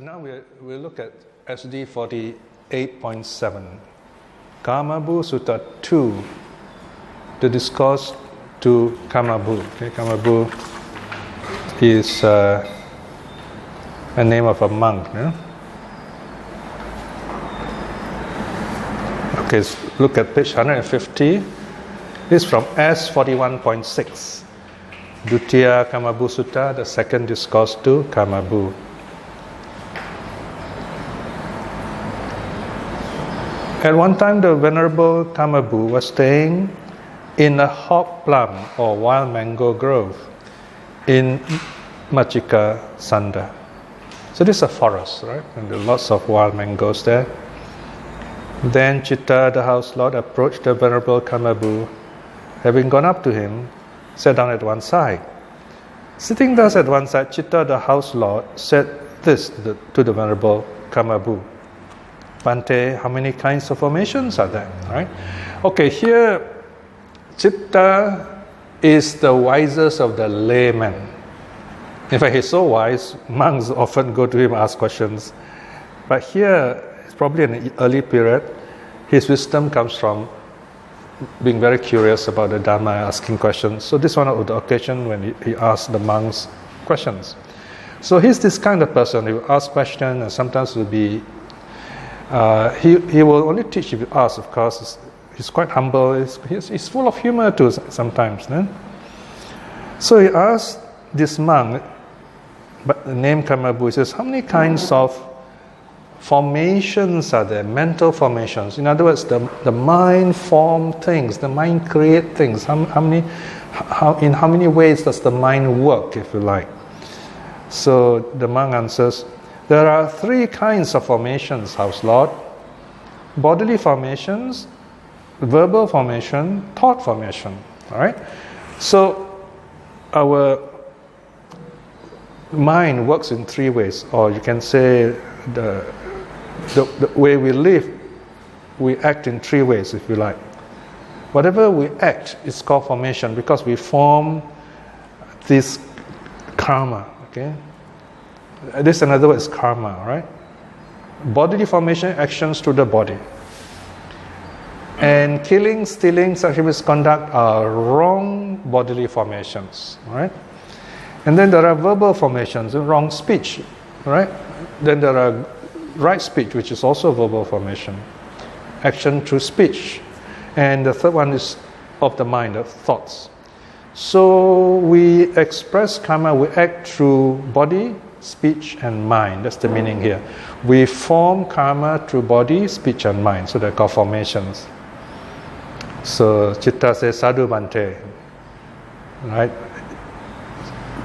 Now we'll look at SD 48.7, Kamabhu Sutta 2, the discourse to Kamabhu. Okay, Kamabhu is a name of a monk. Yeah? Okay, look at page 150. This is from S41.6, Dutiya Kamabhu Sutta, the second discourse to Kamabhu. At one time, the Venerable Kamabhu was staying in a hop plum or wild mango grove in Machika Sanda. So this is a forest, right? And there are lots of wild mangoes there. Then Citta, the house lord, approached the Venerable Kamabhu. Having gone up to him, sat down at one side. Sitting thus at one side, Citta, the house lord, said this to the Venerable Kamabhu. Bhante, how many kinds of formations are there? Right? Okay, here Citta is the wisest of the laymen. In fact, he's so wise, monks often go to him and ask questions. But here, it's probably in an early period, his wisdom comes from being very curious about the Dharma, asking questions. So this is one of the occasions when he asked the monks questions. So he's this kind of person. He will ask questions and sometimes will be he will only teach if you ask, of course. He's quite humble. He's full of humor too sometimes. No? So he asked this monk, named Kamabhu, he says, how many kinds of formations are there? Mental formations. In other words, the mind form things, the mind create things. In how many ways does the mind work, if you like? So the monk answers, there are three kinds of formations, House Lord. Bodily formations, verbal formation, thought formation. All right? So our mind works in three ways, or you can say the way we live, we act in three ways, if you like. Whatever we act is called formation because we form this karma, okay? This, in other words, is karma, right? Bodily formation, actions to the body. And killing, stealing, sexual misconduct are wrong bodily formations, right? And then there are verbal formations, wrong speech, right? Then there are right speech, which is also verbal formation. Action through speech. And the third one is of the mind, of thoughts. So we express karma, we act through body, speech and mind. That's the meaning here. We form karma through body, speech and mind. So they're called formations. So Citta says, Sadhu Bhante. Right?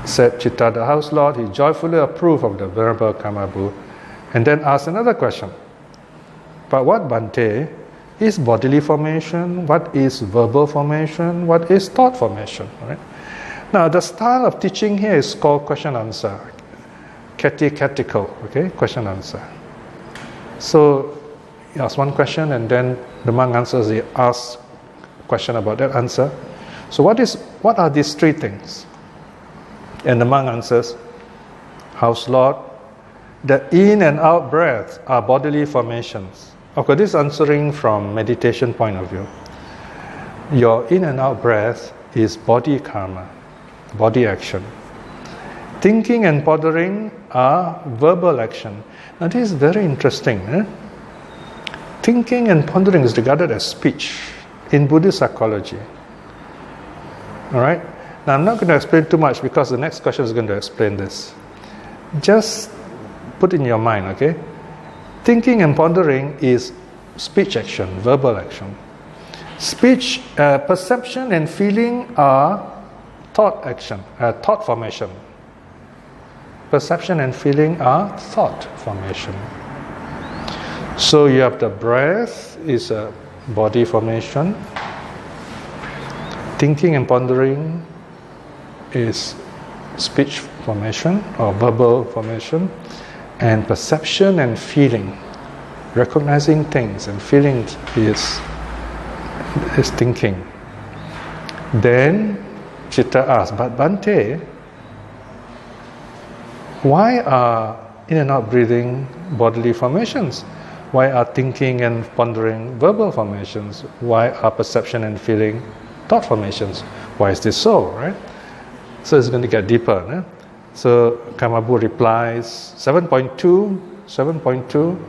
Said Citta, the house lord, he joyfully approved of the Venerable Kamabhu and then asked another question. But what, Bhante, is bodily formation? What is verbal formation? What is thought formation? Right? Now the style of teaching here is called question answer. Catechetical, okay? Question answer. So he asks one question and then the monk answers, he asks a question about that answer. So what are these three things? And the monk answers, House Lord, the in and out breath are bodily formations. Okay, this is answering from meditation point of view. Your in and out breath is body karma, body action. Thinking and pondering are verbal action. Now this is very interesting. Thinking and pondering is regarded as speech in Buddhist psychology. All right? Now I'm not going to explain too much because the next question is going to explain this. Just put in your mind, okay? Thinking and pondering is speech action, verbal action. Speech, perception and feeling are thought action, thought formation. Perception and feeling are thought formation. So you have the breath is a body formation. Thinking and pondering is speech formation or verbal formation. And perception and feeling, recognizing things and feeling is thinking. Then Citta asks, but Bhante, why are in and out breathing bodily formations? Why are thinking and pondering verbal formations? Why are perception and feeling thought formations? Why is this so, right? So it's going to get deeper. Eh? So Kamabhu replies, 7.2,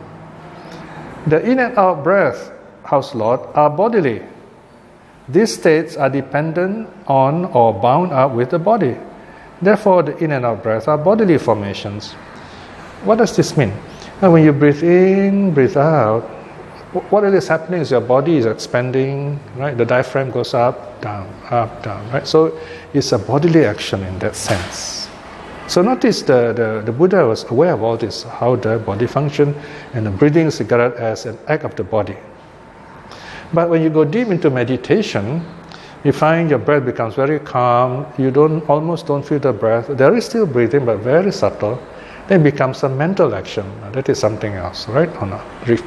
the in and out breath, House Lord, are bodily. These states are dependent on or bound up with the body. Therefore, the in and out breath are bodily formations. What does this mean? Now, when you breathe in, breathe out, what is happening is your body is expanding, right? The diaphragm goes up, down, right? So it's a bodily action in that sense. So notice the Buddha was aware of all this, how the body functions, and the breathing is regarded as an act of the body. But when you go deep into meditation, you find your breath becomes very calm. You almost don't feel the breath. There is still breathing, but very subtle. Then it becomes a mental action. That is something else, right? On a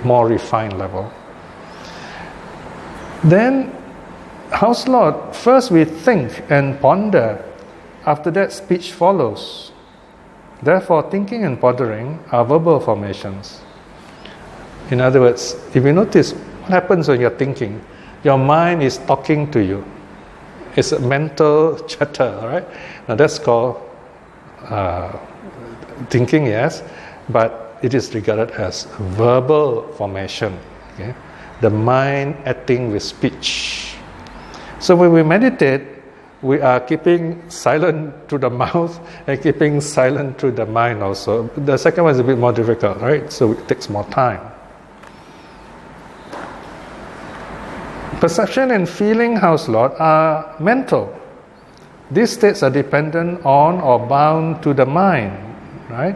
more refined level. Then, House Lord, first we think and ponder. After that, speech follows. Therefore, thinking and pondering are verbal formations. In other words, if you notice, what happens when you're thinking? Your mind is talking to you. It's a mental chatter, right? Now that's called thinking, yes, but it is regarded as verbal formation. Okay? The mind acting with speech. So when we meditate, we are keeping silent to the mouth and keeping silent to the mind also. The second one is a bit more difficult, right? So it takes more time. Perception and feeling, House Lord, are mental. These states are dependent on or bound to the mind, right?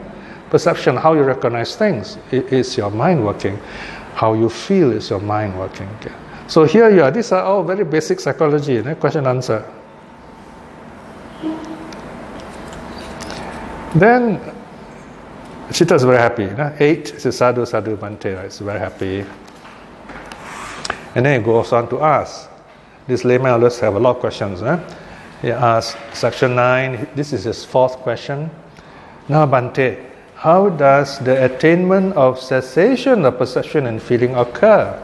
Perception, how you recognize things, is your mind working. How you feel is your mind working. Okay. So here you are. These are all very basic psychology, question answer. Then Citta is very happy. 8 is sadhu, sadhu, bhante, right? It's very happy. And then he goes on to ask. This layman always have a lot of questions. He asks, section 9, this is his fourth question. Now, Bhante, how does the attainment of cessation of perception and feeling occur?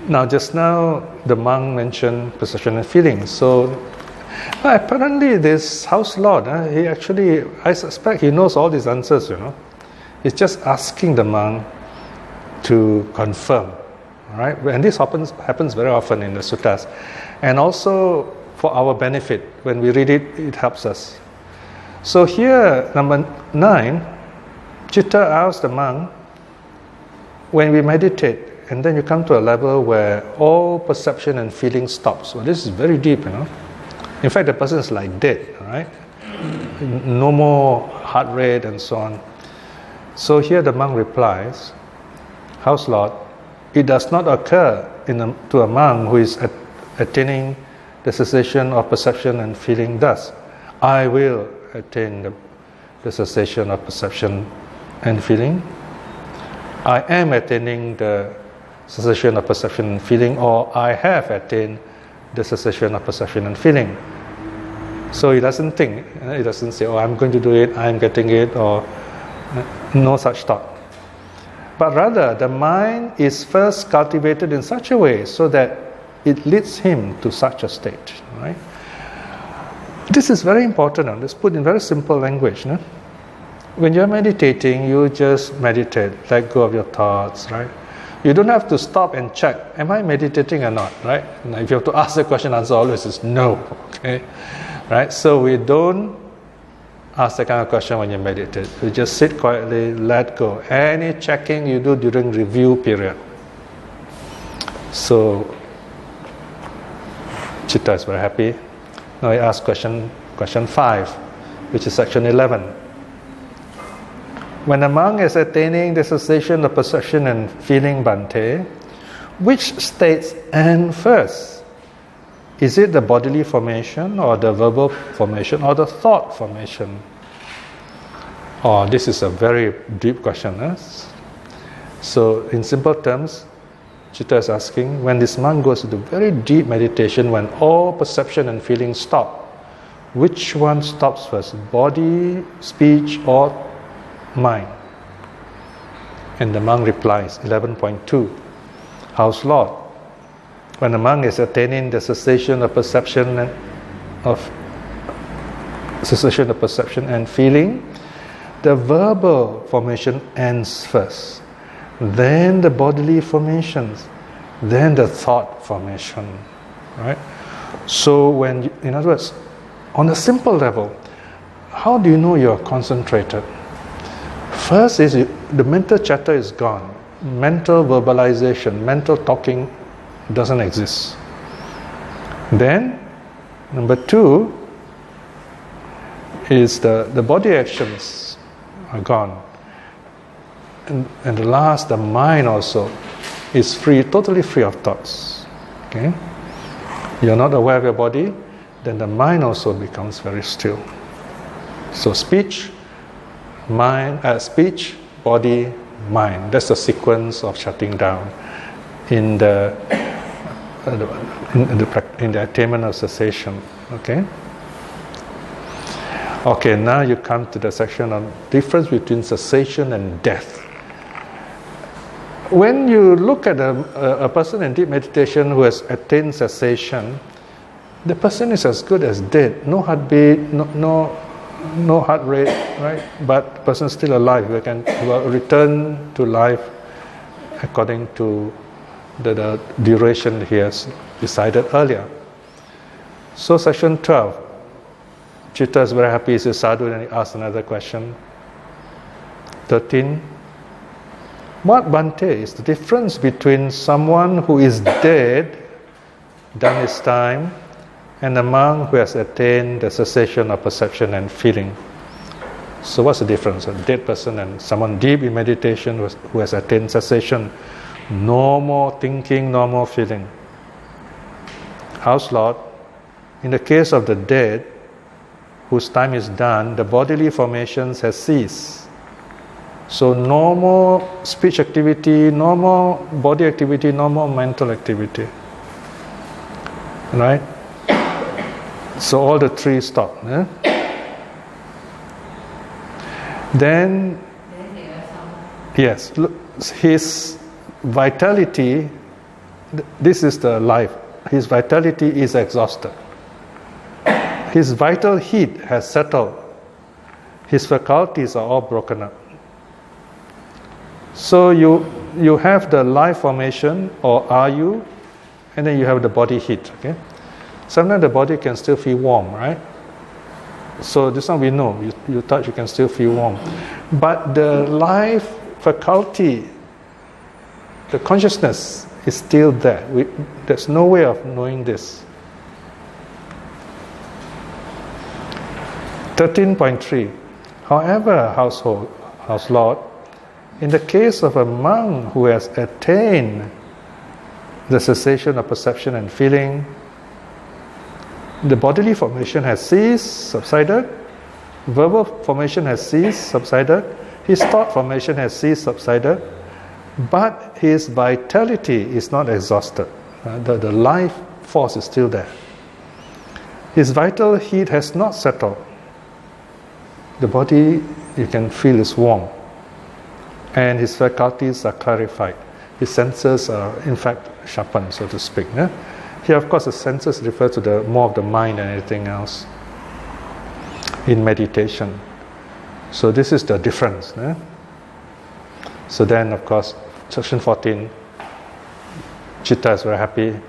Now, just now, the monk mentioned perception and feeling. So, apparently, this House Lord, he actually, I suspect he knows all these answers, He's just asking the monk to confirm. Right? And this happens very often in the suttas. And also for our benefit, when we read it, it helps us. So here, number 9, Citta asks the monk, when we meditate, and then you come to a level where all perception and feeling stops. Well, this is very deep, In fact, the person is like dead, right? No more heart rate and so on. So here the monk replies, House Lord, it does not occur to a monk who is attaining the cessation of perception and feeling thus. I will attain the cessation of perception and feeling. I am attaining the cessation of perception and feeling, or I have attained the cessation of perception and feeling. So he doesn't think. He doesn't say, I'm going to do it, I'm getting it, or no such thought. But rather, the mind is first cultivated in such a way so that it leads him to such a state. Right? This is very important. Let's put in very simple language. When you're meditating, you just meditate, let go of your thoughts. Right? You don't have to stop and check, am I meditating or not? Right? Now, if you have to ask the question, answer always is no. Okay? Right? So we don't ask that kind of question when you meditate. You just sit quietly, let go. Any checking you do during review period. So, Citta is very happy. Now he asks question 5, which is section 11. When a monk is attaining the cessation of perception and feeling, Bhante, which states end first? Is it the bodily formation, or the verbal formation, or the thought formation? Oh, this is a very deep question. So, in simple terms, Citta is asking, when this monk goes into very deep meditation, when all perception and feeling stop, which one stops first? Body, speech, or mind? And the monk replies, 11.2, House Lord, when the monk is attaining the cessation of perception and feeling, the verbal formation ends first, then the bodily formations, then the thought formation, right? So when, in other words, on a simple level, how do you know you are concentrated? First is the mental chatter is gone. Mental verbalization, mental talking doesn't exist. Then, number 2 is the body actions are gone. And the last, the mind also is free, totally free of thoughts. Okay? You're not aware of your body, then the mind also becomes very still. So speech, body, mind. That's the sequence of shutting down in the attainment of cessation. Okay. Okay. Now you come to the section on difference between cessation and death. When you look at a person in deep meditation who has attained cessation, the person is as good as dead. No heartbeat, no heart rate, right? But the person is still alive. He will return to life according to the duration he has decided earlier. So section 12, Citta is very happy. He says, Sadhu, and he asks another question. 13, what, Bhante, is the difference between someone who is dead, done his time, and a monk who has attained the cessation of perception and feeling? So what's the difference? A dead person and someone deep in meditation who has attained cessation. No more thinking, no more feeling. House Lord, in the case of the dead, whose time is done, the bodily formations has ceased. So no more speech activity, no more body activity, no more mental activity. Right? So all the three stop. Eh? Then, yes, look, his vitality, this is the life. His vitality is exhausted. His vital heat has settled. His faculties are all broken up. So you have the life formation, or are you, and then you have the body heat. Okay. Sometimes the body can still feel warm, right? So this one we know, you touch, you can still feel warm. But the life faculty, the consciousness is still there. There's no way of knowing this. 13.3. However, House Lord, in the case of a monk who has attained the cessation of perception and feeling, the bodily formation has ceased, subsided, verbal formation has ceased, subsided, his thought formation has ceased, subsided, but his vitality is not exhausted. The life force is still there. His vital heat has not settled. The body, you can feel, is warm. And his faculties are clarified. His senses are, in fact, sharpened, so to speak. Yeah? Here, of course, the senses refer to more of the mind than anything else in meditation. So this is the difference. Yeah? So then, of course, section 14, Citta is very happy.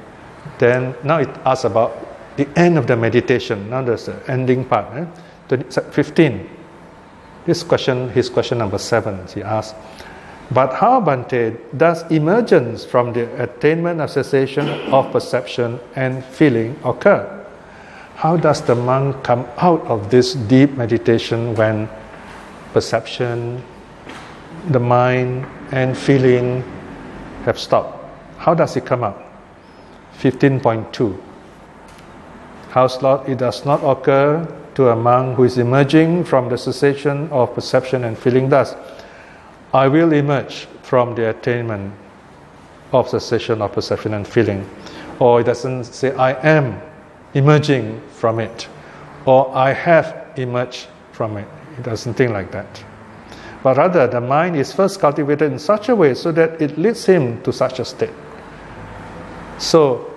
Then, now it asks about the end of the meditation. Now there's the ending part. 15. His question number 7, he asks, but how, Bhante, does emergence from the attainment of cessation of perception and feeling occur? How does the monk come out of this deep meditation when perception, the mind, and feeling have stopped? How does it come out? 15.2. House Lord, it does not occur to a monk who is emerging from the cessation of perception and feeling thus. I will emerge from the attainment of cessation of perception and feeling. Or it doesn't say I am emerging from it, or I have emerged from it. It doesn't think like that. but rather the mind is first cultivated in such a way so that it leads him to such a state. So,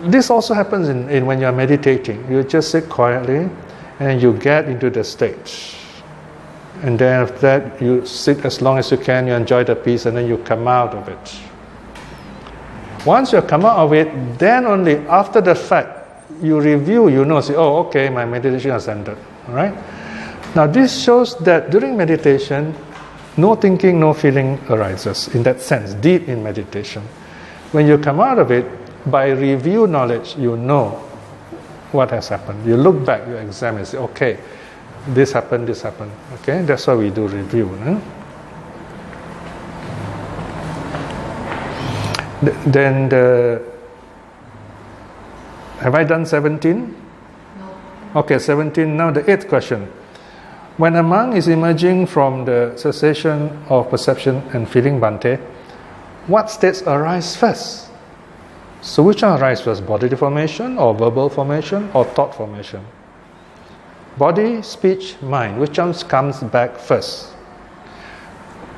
this also happens in when you are meditating. You just sit quietly and you get into the state. And then after that, you sit as long as you can, you enjoy the peace, and then you come out of it. Once you come out of it, then only after the fact, you review, you say, oh, okay, my meditation has ended. All right? Now, this shows that during meditation, no thinking, no feeling arises, in that sense, deep in meditation. When you come out of it, by review knowledge, you know what has happened. You look back, you examine, say, okay, this happened. Okay, that's why we do review. Then have I done 17? No. Okay, 17. Now the 8th question. When a monk is emerging from the cessation of perception and feeling, Bhante, what states arise first? So which one arises first? Bodily formation or verbal formation or thought formation? Body, speech, mind. Which one comes back first?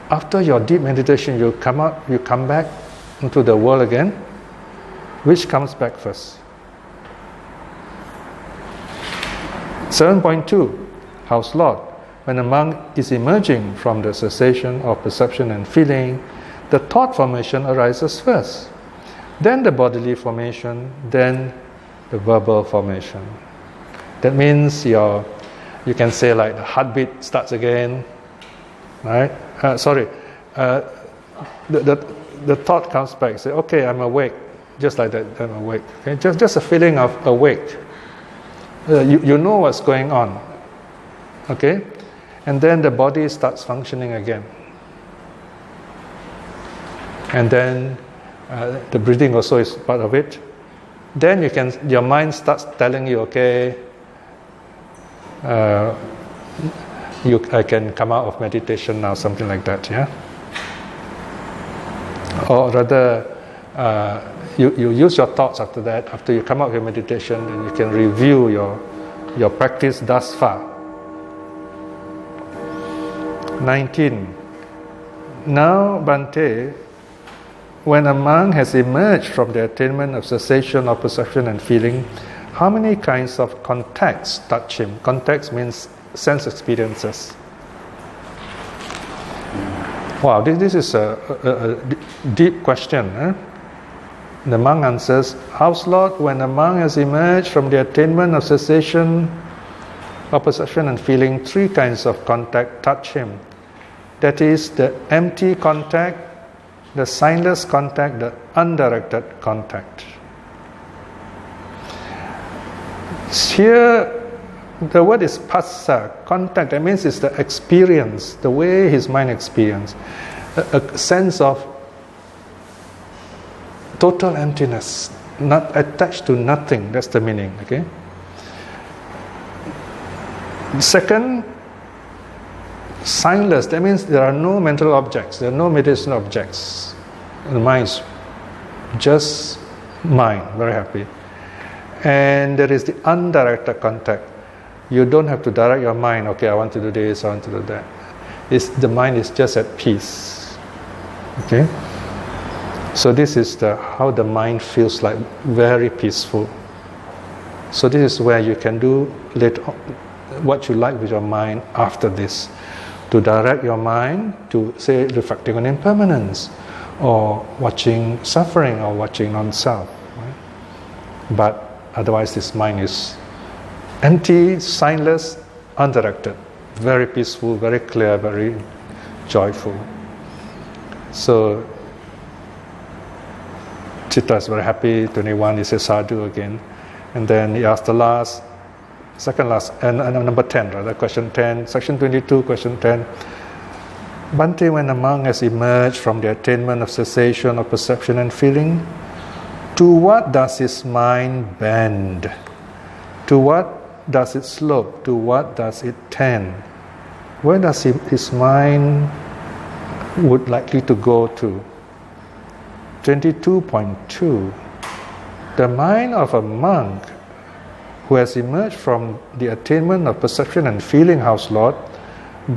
After your deep meditation, you come back into the world again. Which comes back first? 7.2. House Lord. When a monk is emerging from the cessation of perception and feeling, the thought formation arises first. Then the bodily formation, then the verbal formation. That means you can say like the heartbeat starts again, right? The thought comes back. Say, okay, I'm awake, just like that. I'm awake. Okay, just a feeling of awake. You know what's going on. Okay, and then the body starts functioning again, and then the breathing also is part of it. Then your mind starts telling you, okay, I can come out of meditation now, something like that, yeah. Or rather, you use your thoughts after that. After you come out of your meditation, and you can review your practice thus far. 19. Now, Bhante, when a monk has emerged from the attainment of cessation of perception and feeling, how many kinds of contacts touch him? Contacts means sense experiences. Wow, this is a deep question. The monk answers, House Lord, when a monk has emerged from the attainment of cessation of perception and feeling, 3 kinds of contact touch him. That is the empty contact, the signless contact, the undirected contact. Here, the word is phassa, contact. That means it's the experience, the way his mind experiences, a sense of total emptiness, not attached to nothing. That's the meaning. Okay. Second, signless. That means there are no mental objects, there are no meditation objects. The mind is just mind, very happy. And there is the undirected contact. You don't have to direct your mind, okay, I want to do this, I want to do that. The mind is just at peace. Okay? So this is how the mind feels like, very peaceful. So this is where you can do what you like with your mind after this. To direct your mind to, say, reflecting on impermanence, or watching suffering, or watching non-self. Right? But otherwise this mind is empty, signless, undirected, very peaceful, very clear, very joyful. So Citta is very happy. 21, he says sadhu again, and then he asked the second last, and number 10 rather, question 10, section 22, question 10. Bhante, when a monk has emerged from the attainment of cessation of perception and feeling, to what does his mind bend? To what does it slope? To what does it tend? Where does his mind would likely to go to? 22.2. The mind of a monk who has emerged from the attainment of perception and feeling, House Lord,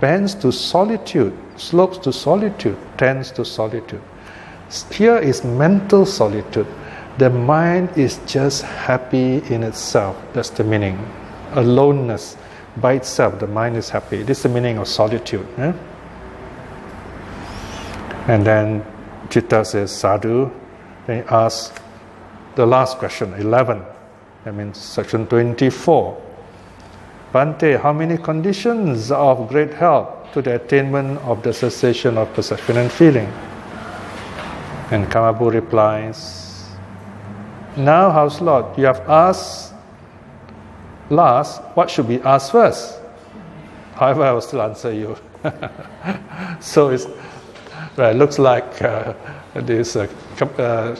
bends to solitude, slopes to solitude, tends to solitude. Here is mental solitude. The mind is just happy in itself. That's the meaning. Aloneness by itself, the mind is happy. This is the meaning of solitude. Eh? And then Citta says, sadhu. Then he asks the last question, 11. That means section 24. Bhante, how many conditions are of great help to the attainment of the cessation of perception and feeling? And Kamabhu replies, now, House Lord, you have asked last, what should be asked first? However, I will still answer you. So it looks like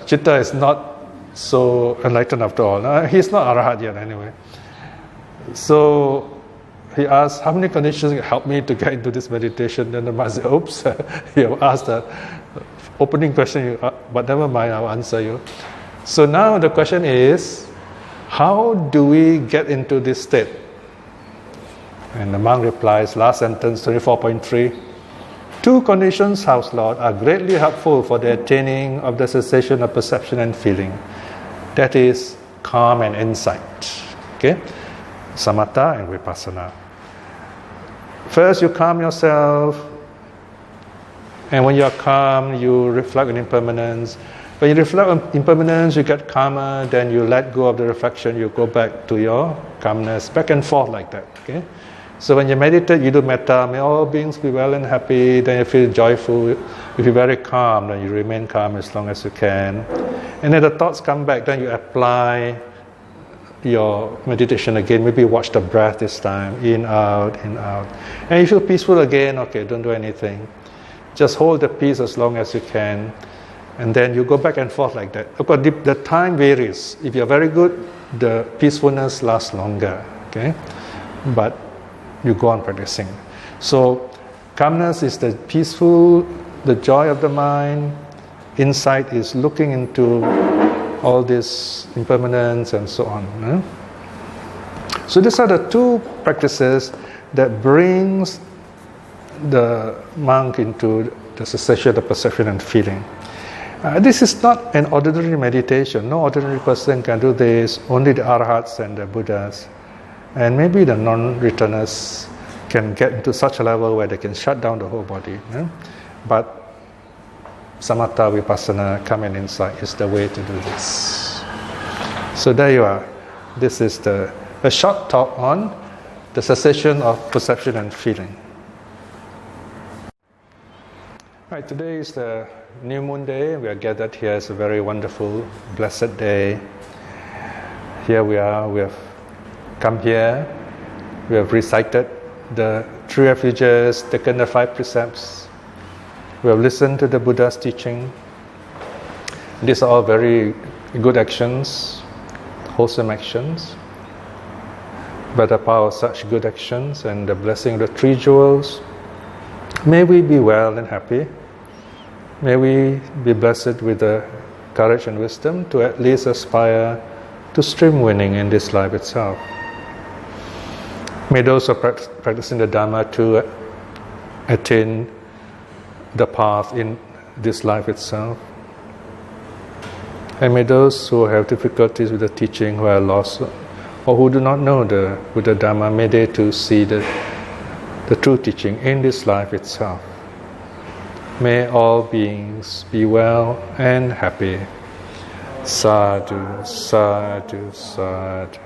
Citta is not so enlightened after all. He's not arhat yet anyway. So he asked, how many conditions help me to get into this meditation? Then the master, oops, you asked the opening question, but never mind, I'll answer you. So now the question is, how do we get into this state? And the monk replies, last sentence, 24.3, 2 conditions, House Lord, are greatly helpful for the attaining of the cessation of perception and feeling. That is calm and insight. Okay? Samatha and vipassana. First, you calm yourself, and when you are calm, you reflect on impermanence. When you reflect on impermanence, you get calmer, then you let go of the reflection, you go back to your calmness, back and forth like that. Okay? So when you meditate, you do metta, may all beings be well and happy, then you feel joyful. If you're very calm, then you remain calm as long as you can. And then the thoughts come back, then you apply your meditation again, maybe watch the breath this time, in, out, in, out. And you feel peaceful again, okay, don't do anything. Just hold the peace as long as you can. And then you go back and forth like that. Of course, the time varies. If you're very good, the peacefulness lasts longer. Okay? But you go on practicing. So, calmness is the peaceful, the joy of the mind. Insight is looking into all this impermanence and so on. Eh? So these are the 2 practices that brings the monk into the cessation of perception and feeling. This is not an ordinary meditation. No ordinary person can do this. Only the arhats and the Buddhas, and maybe the non-returners, can get into such a level where they can shut down the whole body. Eh? But samatha, vipassana, calm and insight is the way to do this. So there you are. This is a short talk on the cessation of perception and feeling. Right, today is the new moon day. We are gathered here. It's a very wonderful, blessed day. Here we are. We have come here. We have recited the 3 refuges, taken the 5 precepts. We have listened to the Buddha's teaching. These are all very good actions, wholesome actions. By the power of such good actions and the blessing of the 3 jewels, may we be well and happy. May we be blessed with the courage and wisdom to at least aspire to stream winning in this life itself. May those who are practicing the Dhamma to attain the path in this life itself. And may those who have difficulties with the teaching, who are lost, or who do not know the Buddha Dhamma, may they too see the true teaching in this life itself. May all beings be well and happy. Sadhu, sadhu, sadhu.